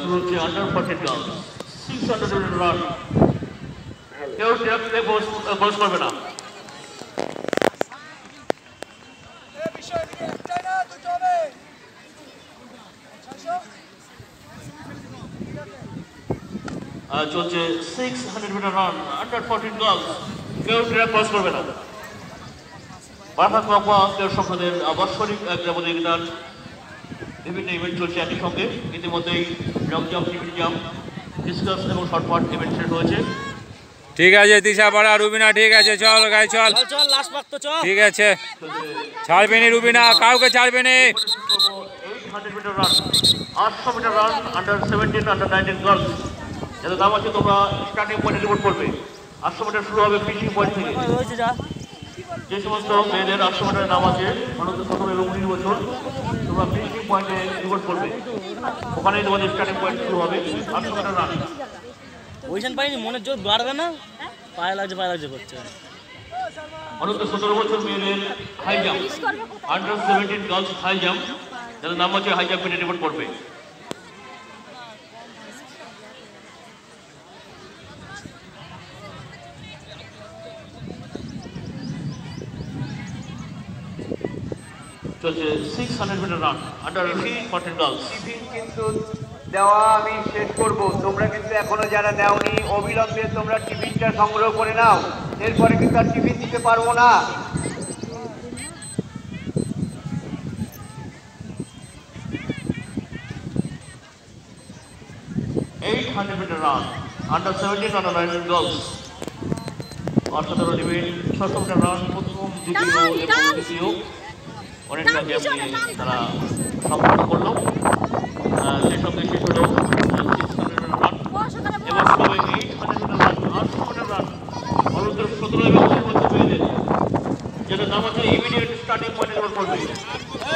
শুরু হচ্ছে under 14 girls 600 run. কেউ ডেপথে বস করবে না। চলছে 600 মিটার রান আন্ডার 14 গার্লস। কেউ ড্রেপ বস করবে না। বারফাত মাকমা কেউ সম্প্রদায়ের বাৎসরিক গ্রাম প্রতিযোগিতার বিভিন্ন ইভেন্ট চলছে একই সঙ্গে। ইতিমধ্যেই long jump, triple jump, discuss এবং শর্টপাট ইভেন্ট শেষ হয়েছে। ঠিক আছে তিশা পাড়া রুবিনা, ঠিক আছে চল গাই চল, ঠিক আছে ছাড়বে নি রুবিনা, কাউকে ছাড়বে নি। 800 metre run, 800 metre run under 17 under 19 girls. যাদের নাম আছে তোমরা স্টার্টিং পয়েন্টে রিপোর্ট করবে। 800 মিটার শুরু হবে ফিনিশিং পয়েন্ট থেকে। যে সমস্ত মেয়েদের 800 মিটারের নাম আছে অনন্ত 17 এবং 19 বছর, তোমরা ফিনিশিং পয়েন্টে রিপোর্ট করবে। ওখানেই তোমাদের স্টার্টিং পয়েন্ট শুরু হবে 800 মিটার রান। পজিশন পাইনি, মনের জোর বাড়বে না, পায়ে লাগছে করছে। অনন্ত 17 বছর মেয়েদের high jump, under 17 girls high jump, যাদের নাম আছে হাই জাম্পে রিপোর্ট করবে। চলছে 600 metre run under 14 girls. Tiffin কিন্তু দেওয়া আমি শেষ করব, তোমরা কিন্তু এখনো যারা নেওনি অবিলম্বে তোমরা টিফিনটা সংগ্রহ করে নাও, এরপরে কিন্তু আর টিফিন দিতে পারবো না। Metre run under 17 under 19 girls. অসাধারণ ইভেন্ট, 600 মিটার রান প্রথম, দ্বিতীয় এবং তৃতীয় অনেকটা গ্যাপ নিয়ে তারা সম্পন্ন করলো। সেই সঙ্গে শেষ হলো 600 মিটার রান। এবার শুরু হবে 800 মিটার রান, 800 মিটার রান অনন্ত 17 এবং 19 বছর মেয়েদের, যেটা নাম আছে ইমিডিয়েট স্টার্টিং পয়েন্টে করবে।